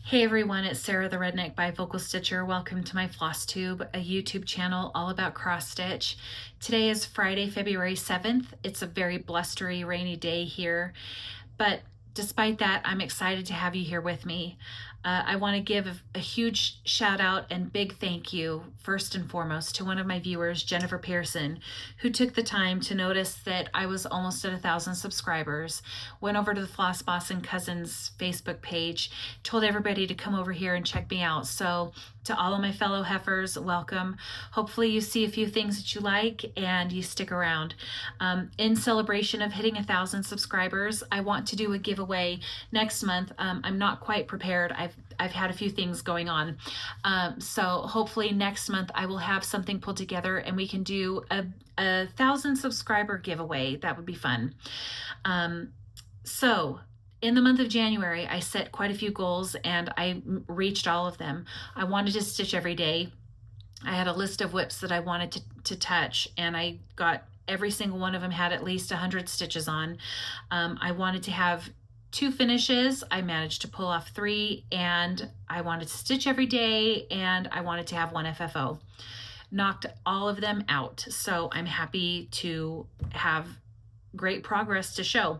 Hey everyone, it's Sarah the Redneck Bifocal Stitcher. Welcome to my Flosstube, a YouTube channel all about cross stitch. Today is Friday, February 7th. It's a very blustery, rainy day here, but despite that, I'm excited to have you here with me. I want to give a huge shout out and big thank you, first and foremost, to one of my viewers, Jennifer Pearson, who took the time to notice that I was almost at 1,000 subscribers, went over to the Floss Boss and Cousins Facebook page, told everybody to come over here and check me out. So to all of my fellow heifers, welcome. Hopefully you see a few things that you like and you stick around. In celebration of hitting 1,000 subscribers, I want to do a giveaway next month. I'm not quite prepared. I've had a few things going on. So hopefully next month I will have something pulled together and we can do a 1,000 subscriber giveaway. That would be fun. So in the month of January, I set quite a few goals and I reached all of them. I wanted to stitch every day. I had a list of whips that I wanted to touch, and I got every single one of them had at least 100 stitches on. I wanted to have 2 finishes. I managed to pull off 3, and I wanted to stitch every day, and I wanted to have 1 FFO. Knocked all of them out. So I'm happy to have great progress to show.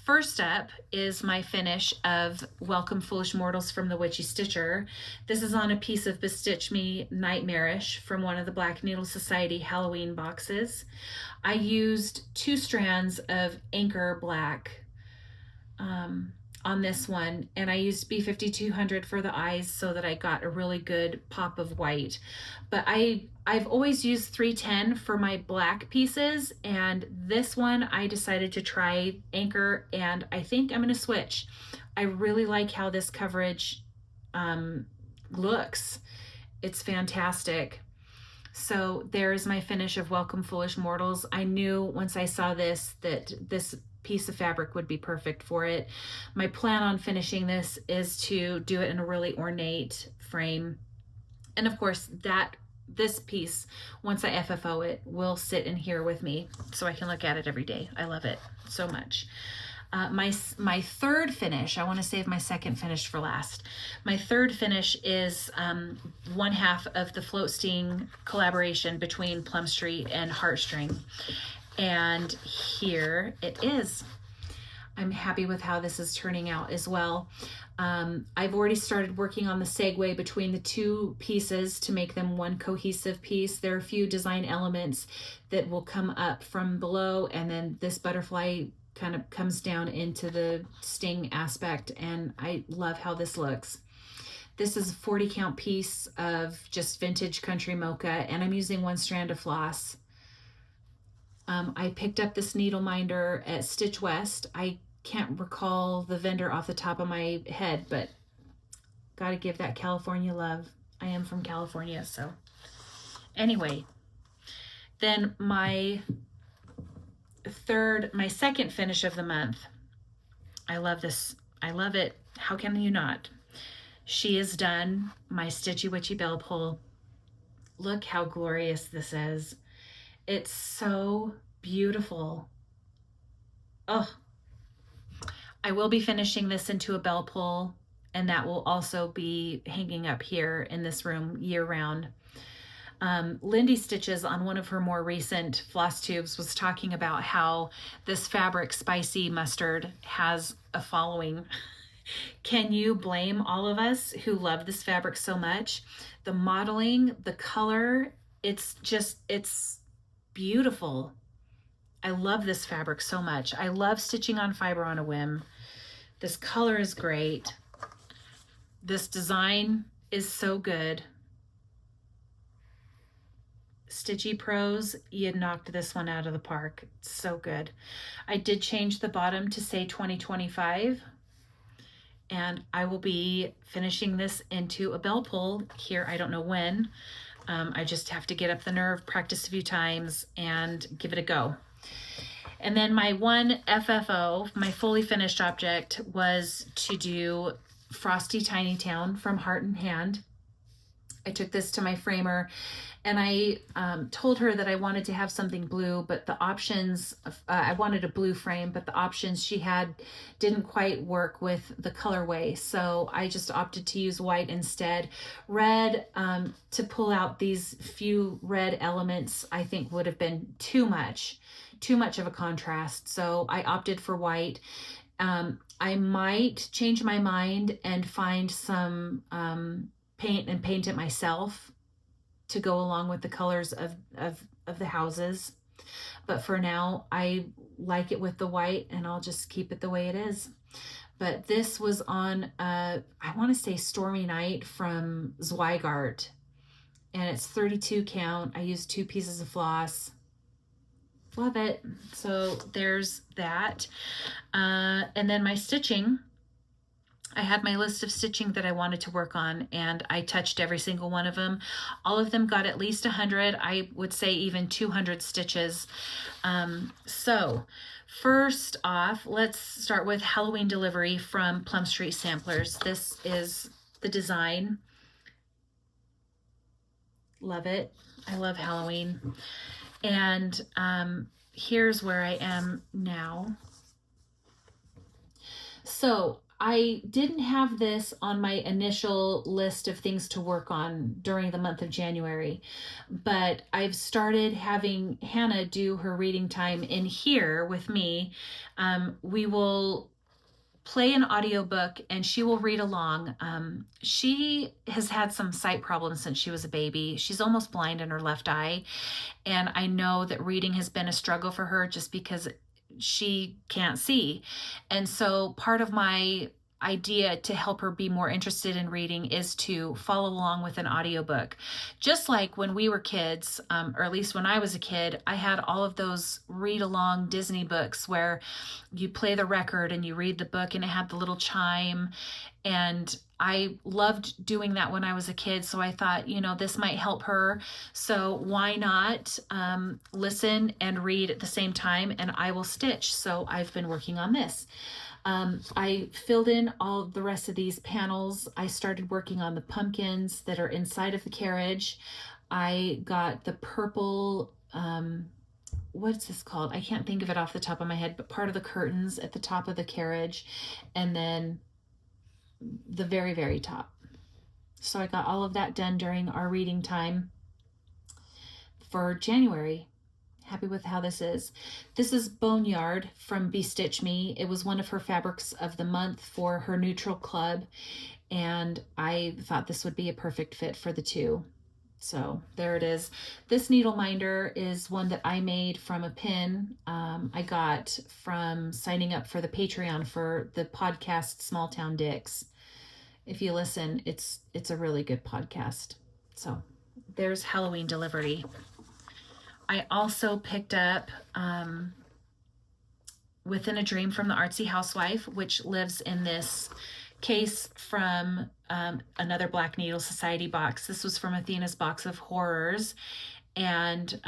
First up is my finish of Welcome Foolish Mortals from the Witchy Stitcher. This is on a piece of Bestitch Me Nightmarish from one of the Black Needle Society Halloween boxes. I used 2 strands of Anchor Black on this one, and I used B5200 for the eyes so that I got a really good pop of white. But I've always used 310 for my black pieces, and this one I decided to try Anchor, and I think I'm going to switch. I really like how this coverage looks. It's fantastic. So there's my finish of Welcome Foolish Mortals. I knew once I saw this that this piece of fabric would be perfect for it. My plan on finishing this is to do it in a really ornate frame. And of course this piece, once I FFO it, will sit in here with me so I can look at it every day. I love it so much. My third finish, I want to save my second finish for last. My third finish is 1/2 of the Float Sting collaboration between Plum Street and Heartstring. And here it is. I'm happy with how this is turning out as well. I've already started working on the segue between the 2 pieces to make them one cohesive piece. There are a few design elements that will come up from below, and then this butterfly kind of comes down into the sting aspect, and I love how this looks. This is a 40 count piece of just vintage country mocha, and I'm using 1 strand of floss. I picked up this needle minder at Stitch West. I can't recall the vendor off the top of my head, but gotta give that California love. I am from California, so anyway. Then my second finish of the month. I love this. I love it. How can you not? She is done. My Stitchy Witchy Bell Pull. Look how glorious this is. It's so beautiful. Oh, I will be finishing this into a bell pull, and that will also be hanging up here in this room year round. Lindy Stitches on one of her more recent floss tubes was talking about how this fabric Spicy Mustard has a following. Can you blame all of us who love this fabric so much? The modeling, the color, it's beautiful. I love this fabric so much. I love stitching on fiber on a whim. This color is great. This design is so good. Stitchy Pros, you knocked this one out of the park. It's so good. I did change the bottom to say 2025, and I will be finishing this into a bell pull here. I don't know when. I just have to get up the nerve, practice a few times, and give it a go. And then my 1 FFO, my fully finished object, was to do Frosty Tiny Town from Heart and Hand. I took this to my framer and I told her that I wanted to have something blue, but the options, I wanted a blue frame, but the options she had didn't quite work with the colorway. So I just opted to use white instead. Red, to pull out these few red elements, I think would have been too much of a contrast. So I opted for white. I might change my mind and find some paint and paint it myself to go along with the colors of the houses. But for now, I like it with the white and I'll just keep it the way it is. But this was on, I want to say Stormy Night from Zweigart. And it's 32 count. I used 2 pieces of floss. Love it. So there's that. And then my stitching, I had my list of stitching that I wanted to work on, and I touched every single one of them. All of them got at least 100. I would say even 200 stitches. So first off, let's start with Halloween Delivery from Plum Street Samplers. This is the design. Love it. I love Halloween. And here's where I am now. So I didn't have this on my initial list of things to work on during the month of January, but I've started having Hannah do her reading time in here with me. We will play an audiobook and she will read along. She has had some sight problems since she was a baby. She's almost blind in her left eye. And I know that reading has been a struggle for her just because she can't see. And so part of my idea to help her be more interested in reading is to follow along with an audiobook. Just like when we were kids, or at least when I was a kid, I had all of those read along Disney books where you play the record and you read the book and it had the little chime. And I loved doing that when I was a kid. So I thought, you know, this might help her. So why not listen and read at the same time, and I will stitch. So I've been working on this. I filled in all of the rest of these panels. I started working on the pumpkins that are inside of the carriage. I got the purple, what's this called? I can't think of it off the top of my head, but part of the curtains at the top of the carriage, and then the very, very top. So I got all of that done during our reading time for January. Happy with how this is. This is Boneyard from Bestitch Me. It was one of her fabrics of the month for her neutral club, and I thought this would be a perfect fit for the two. So there it is. This needle minder is one that I made from a pin I got from signing up for the Patreon for the podcast Small Town Dicks. If you listen, it's a really good podcast. So there's Halloween Delivery. I also picked up Within a Dream from the Artsy Housewife, which lives in this case from another Black Needle Society box. This was from Athena's Box of Horrors, and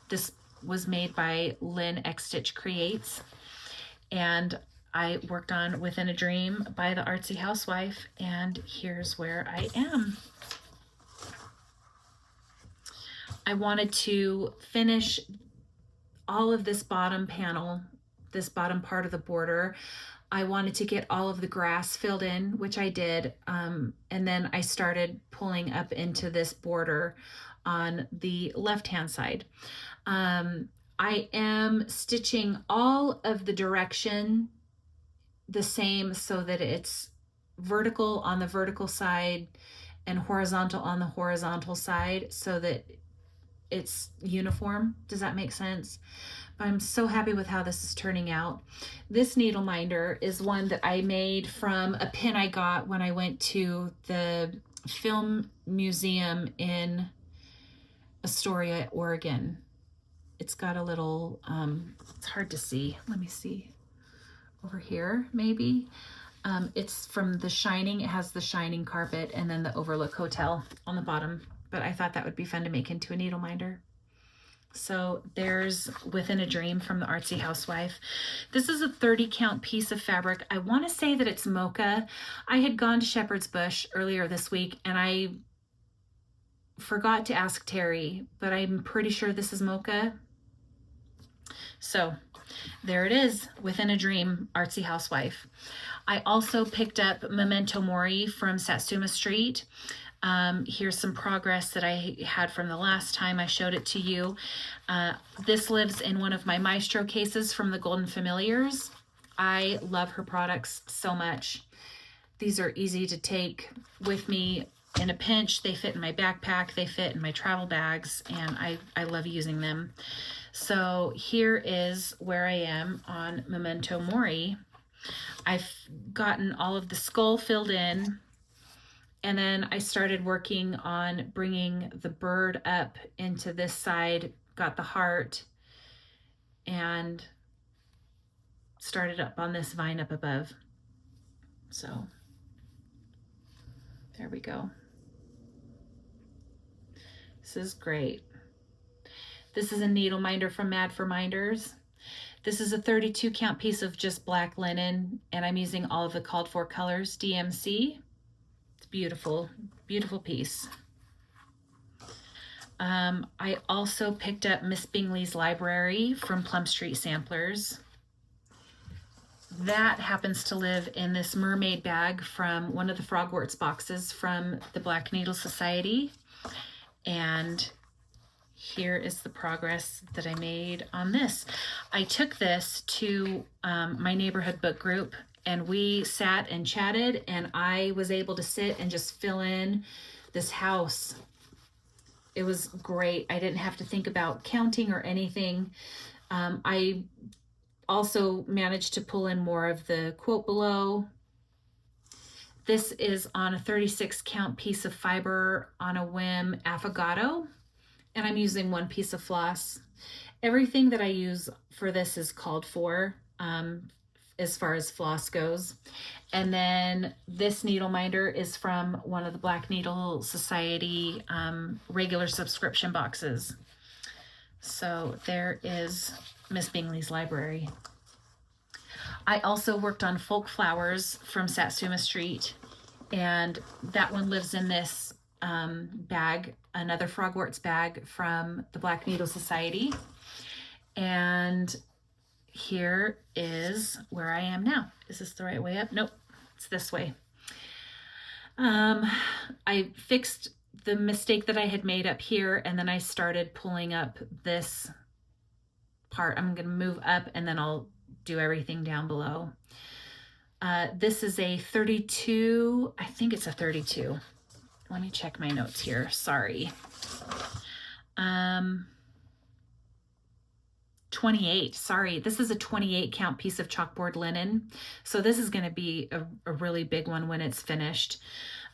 this was made by Lynn X Stitch Creates, and I worked on Within a Dream by the Artsy Housewife, and here's where I am. I wanted to finish all of this bottom panel, this bottom part of the border. I wanted to get all of the grass filled in, which I did. And then I started pulling up into this border on the left-hand side. I am stitching all of the direction the same so that it's vertical on the vertical side and horizontal on the horizontal side so that it's uniform. Does that make sense? But I'm so happy with how this is turning out. This needle minder is one that I made from a pin I got when I went to the film museum in Astoria, Oregon. It's got a little, it's hard to see. Let me see. Over here, maybe. It's from The Shining. It has the Shining carpet and then the Overlook Hotel on the bottom. But I thought that would be fun to make into a needle minder. So there's Within a Dream from the Artsy Housewife. This is a 30 count piece of fabric. I want to say that it's mocha. I had gone to Shepherd's Bush earlier this week and I forgot to ask Terry, but I'm pretty sure this is mocha. So there it is, Within a Dream, Artsy Housewife. I also picked up Memento Mori from Satsuma Street. Here's some progress that I had from the last time I showed it to you. This lives in one of my Maestro cases from the Golden Familiars. I love her products so much. These are easy to take with me in a pinch. They fit in my backpack, they fit in my travel bags, and I love using them. So here is where I am on Memento Mori. I've gotten all of the skull filled in, and then I started working on bringing the bird up into this side, got the heart, and started up on this vine up above. So there we go. This is great. This is a needle minder from Mad for Minders. This is a 32 count piece of just black linen, and I'm using all of the called for colors, DMC. It's beautiful, beautiful piece. I also picked up Miss Bingley's Library from Plum Street Samplers. That happens to live in this mermaid bag from one of the Frogworts boxes from the Black Needle Society. And here is the progress that I made on this. I took this to my neighborhood book group, and we sat and chatted, and I was able to sit and just fill in this house. It was great. I didn't have to think about counting or anything. I also managed to pull in more of the quote below. This is on a 36 count piece of fiber on a whim affogato, and I'm using one piece of floss. Everything that I use for this is called for as far as floss goes. And then this needle minder is from one of the Black Needle Society regular subscription boxes. So there is Miss Bingley's Library. I also worked on Folk Flowers from Satsuma Street, and that one lives in this bag, another Frogworts bag from the Black Needle Society. And here is where I am now. Is this the right way up? Nope, it's this way. I fixed the mistake that I had made up here, and then I started pulling up this part. I'm going to move up, and then I'll do everything down below. This is a 32, I think it's a 32. Let me check my notes here, sorry. 28, sorry. This is a 28 count piece of chalkboard linen. So this is going to be a really big one when it's finished.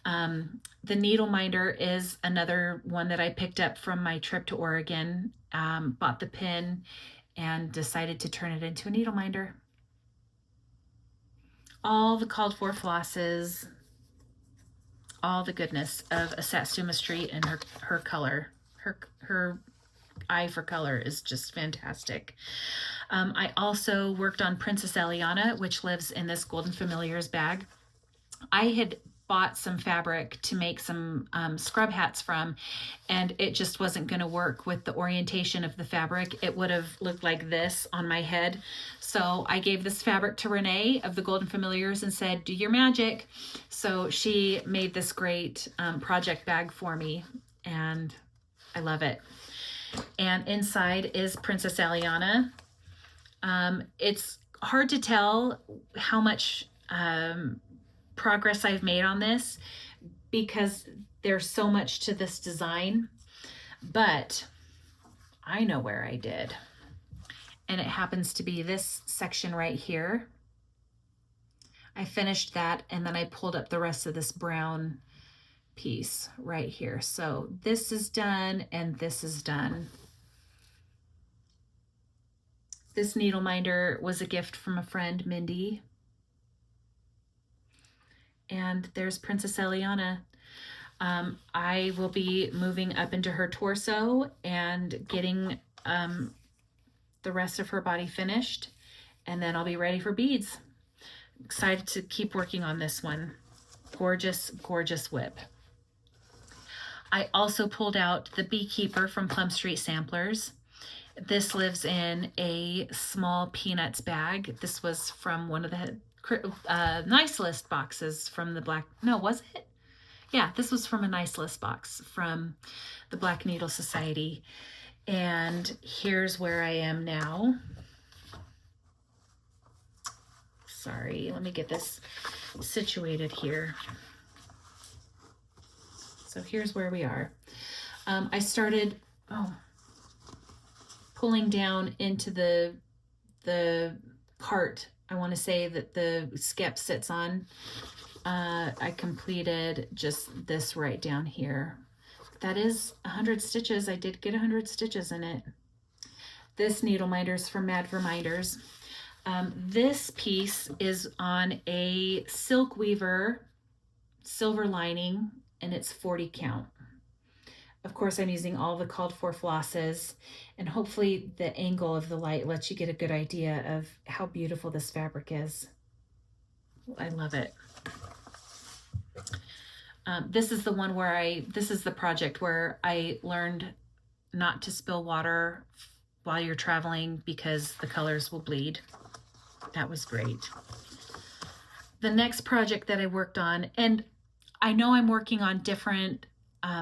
The needle minder is another one that I picked up from my trip to Oregon, bought the pin, and decided to turn it into a needle minder. All the called for flosses, all the goodness of a Satsuma Street, and her color, her eye for color is just fantastic. I also worked on Princess Eliana, which lives in this Golden Familiars bag. I had bought some fabric to make some scrub hats from, and it just wasn't going to work with the orientation of the fabric. It would have looked like this on my head. So I gave this fabric to Renee of the Golden Familiars and said, do your magic. So she made this great project bag for me, and I love it. And inside is Princess Eliana. It's hard to tell how much progress I've made on this because there's so much to this design, but I know where I did. And it happens to be this section right here. I finished that, and then I pulled up the rest of this brown piece right here. So this is done, and this is done. This needle minder was a gift from a friend, Mindy. And there's Princess Eliana. I will be moving up into her torso and getting the rest of her body finished, and then I'll be ready for beads. Excited to keep working on this one. Gorgeous, gorgeous whip. I also pulled out the Beekeeper from Plum Street Samplers. This lives in a small peanuts bag. This was from one of the Nice List boxes from the Black, no, was it? Yeah, this was from a Nice List box from the Black Needle Society. And here's where I am now. Sorry, let me get this situated here. So here's where we are. I started pulling down into the cart. I want to say that the skep sits on. I completed just this right down here. That is 100 stitches. I did get 100 stitches in it. This needle minder's from Mad Reminders. This piece is on a Silk Weaver silver lining, and it's 40 count. Of course, I'm using all the called for flosses, and hopefully the angle of the light lets you get a good idea of how beautiful this fabric is. I love it. This is the one where this is the project where I learned not to spill water while you're traveling because the colors will bleed. That was great. The next project that I worked on, and I know I'm working on different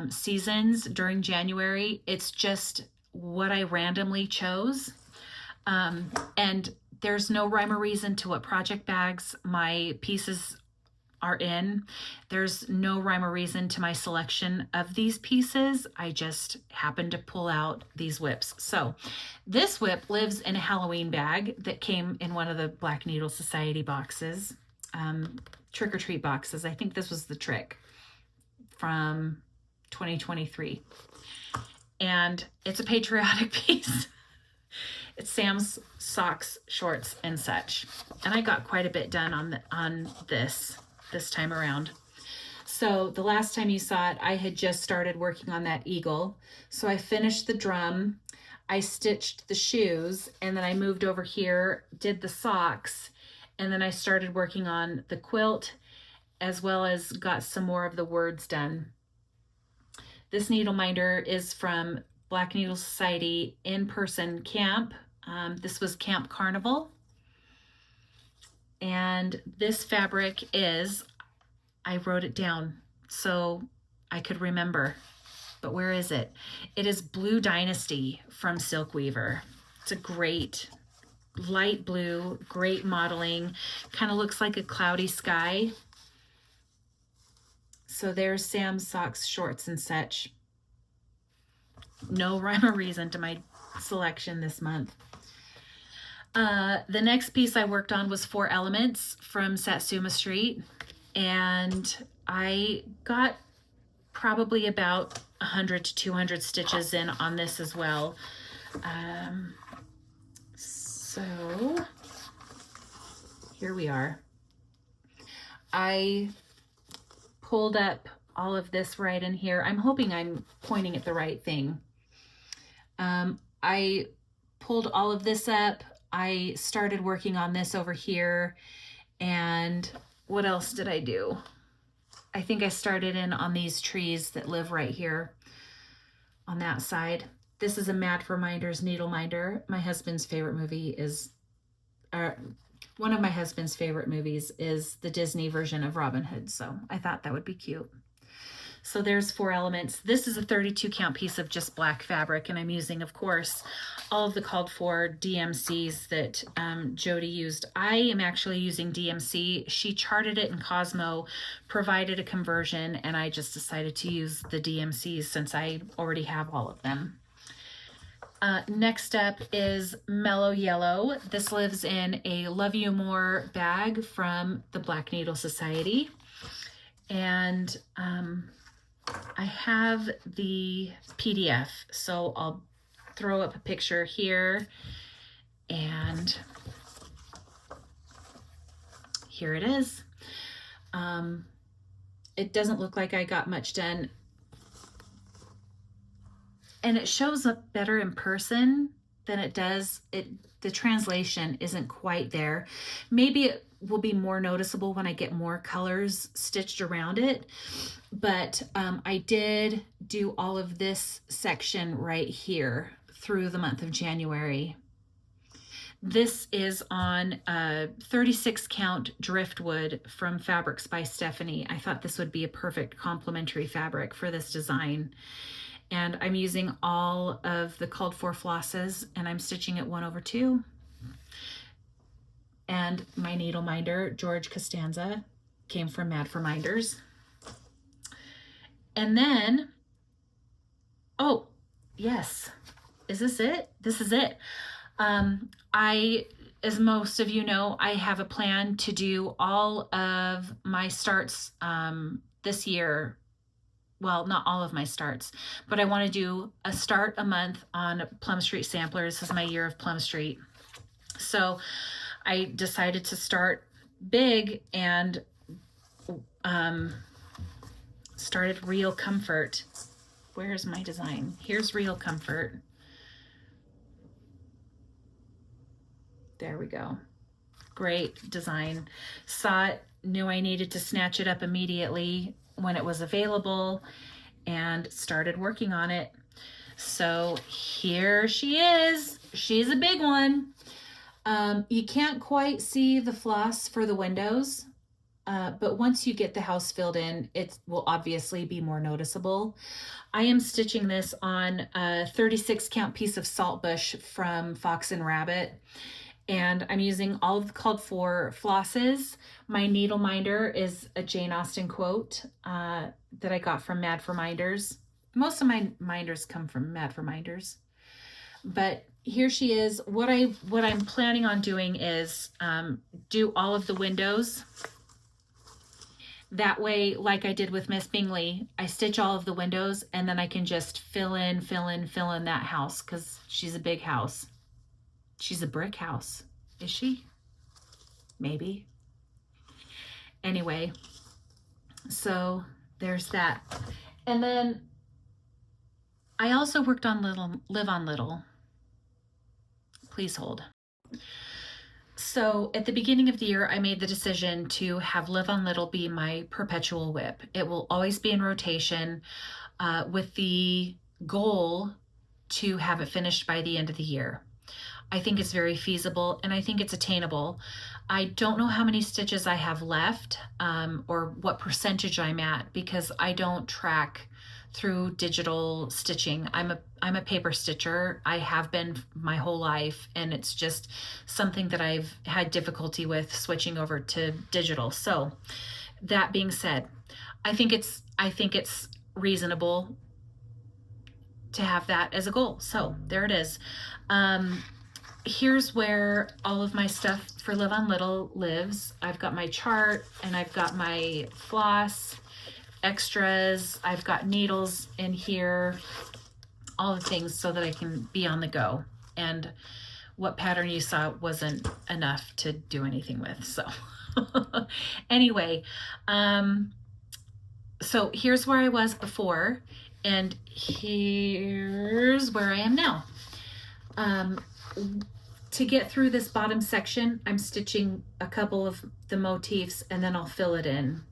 seasons during January. It's just what I randomly chose. And there's no rhyme or reason to what project bags my pieces are in. There's no rhyme or reason to my selection of these pieces. I just happened to pull out these whips. So this whip lives in a Halloween bag that came in one of the Black Needle Society boxes, trick or treat boxes. I think this was the trick from 2023. And it's a patriotic piece. It's Sam's socks, shorts, and such. And I got quite a bit done on this time around. So the last time you saw it, I had just started working on that eagle. So I finished the drum, I stitched the shoes, and then I moved over here, did the socks, and then I started working on the quilt, as well as got some more of the words done. This needle minder is from Black Needle Society in-person camp. This was Camp Carnival. And this fabric is, I wrote it down so I could remember, but where is it? It is Blue Dynasty from Silk Weaver. It's a great light blue, great modeling, kind of looks like a cloudy sky. So there's Sam's socks, shorts, and such. No rhyme or reason to my selection this month. The next piece I worked on was 4 Elements from Satsuma Street, and I got probably about 100 to 200 stitches in on this as well. So here we are. I pulled up all of this right in here. I'm hoping I'm pointing at the right thing. I pulled all of this up. I started working on this over here. And what else did I do? I think I started in on these trees that live right here on that side. This is a Mad Reminders needle minder. My husband's favorite movie is, one of my husband's favorite movies is the Disney version of Robin Hood. So I thought that would be cute. So there's 4 Elements. This is a 32 count piece of just black fabric, and I'm using, of course, all of the called for DMCs that Jody used. I am actually using DMC. She charted it in Cosmo, provided a conversion, and I just decided to use the DMCs since I already have all of them. Next up is Mellow Yellow. This lives in a Love You More bag from the Black Needle Society. And I have the PDF, so I'll throw up a picture here, and here it is. It doesn't look like I got much done, and it shows up better in person than it does. The translation isn't quite there. Maybe will be more noticeable when I get more colors stitched around it. But I did do all of this section right here through the month of January. This is on 36 count driftwood from Fabrics by Stephanie. I thought this would be a perfect complementary fabric for this design. And I'm using all of the called for flosses, and I'm stitching it 1/2. And my needle minder, George Costanza, came from Mad for Minders. And then, oh, yes, is this it? This is it. As most of you know, I have a plan to do all of my starts this year. Well, not all of my starts, but I want to do a start a month on Plum Street Sampler. This is my year of Plum Street. So I decided to start big and started Real Comfort. Where's my design? Here's Real Comfort. There we go. Great design. Saw it, knew I needed to snatch it up immediately when it was available, and started working on it. So here she is. She's a big one. You can't quite see the floss for the windows, but once you get the house filled in, it will obviously be more noticeable. I am stitching this on a 36 count piece of Saltbush from Fox and Rabbit. And I'm using all of the called for flosses. My needle minder is a Jane Austen quote that I got from Mad for Minders. Most of my minders come from Mad for Minders. But here she is. What I'm planning on doing is do all of the windows. That way, like I did with Miss Bingley, I stitch all of the windows, and then I can just fill in that house, because she's a big house. She's a brick house. Is she? Maybe. Anyway, so there's that. And then I also worked on Live on Little. Please hold. So at the beginning of the year, I made the decision to have Live on Little be my perpetual whip. It will always be in rotation with the goal to have it finished by the end of the year. I think it's very feasible, and I think it's attainable. I don't know how many stitches I have left or what percentage I'm at, because I don't track through digital stitching. I'm a paper stitcher. I have been my whole life, and it's just something that I've had difficulty with switching over to digital. So that being said, I think it's reasonable to have that as a goal. So there it is. Here's where all of my stuff for Live on Little lives. I've got my chart, and I've got my floss, extras, I've got needles in here, all the things so that I can be on the go. And what pattern you saw wasn't enough to do anything with. So anyway, so here's where I was before, and here's where I am now. To get through this bottom section, I'm stitching a couple of the motifs, and then I'll fill it in.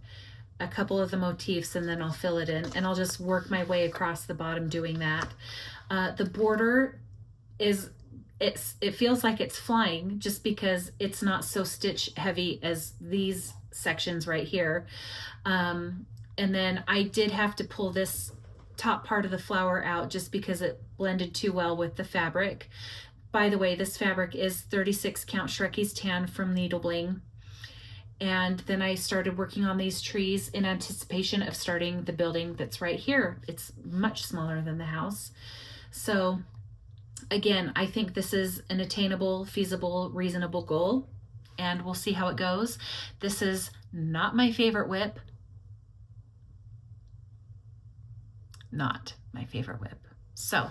A couple of the motifs, and then I'll fill it in, and I'll just work my way across the bottom doing that. The border it feels like it's flying just because it's not so stitch heavy as these sections right here. And then I did have to pull this top part of the flower out just because it blended too well with the fabric. By the way, this fabric is 36 count Shrekie's Tan from Needle Bling. And then I started working on these trees in anticipation of starting the building that's right here. It's much smaller than the house. So again, I think this is an attainable, feasible, reasonable goal, and we'll see how it goes. This is not my favorite whip. Not my favorite whip. So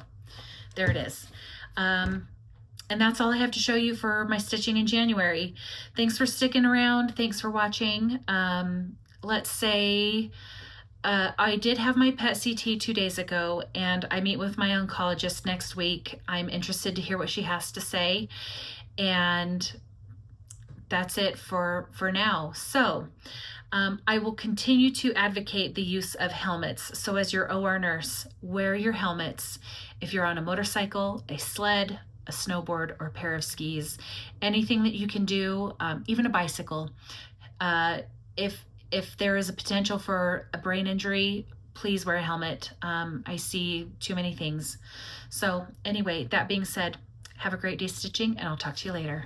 there it is. And that's all I have to show you for my stitching in January. Thanks for sticking around. Thanks for watching. Let's say I did have my PET CT 2 days ago, and I meet with my oncologist next week. I'm interested to hear what she has to say. And that's it for now. So I will continue to advocate the use of helmets. So as your OR nurse, wear your helmets. If you're on a motorcycle, a sled, a snowboard, or a pair of skis, anything that you can do, even a bicycle. If there is a potential for a brain injury, please wear a helmet. I see too many things. So anyway, that being said, have a great day stitching, and I'll talk to you later.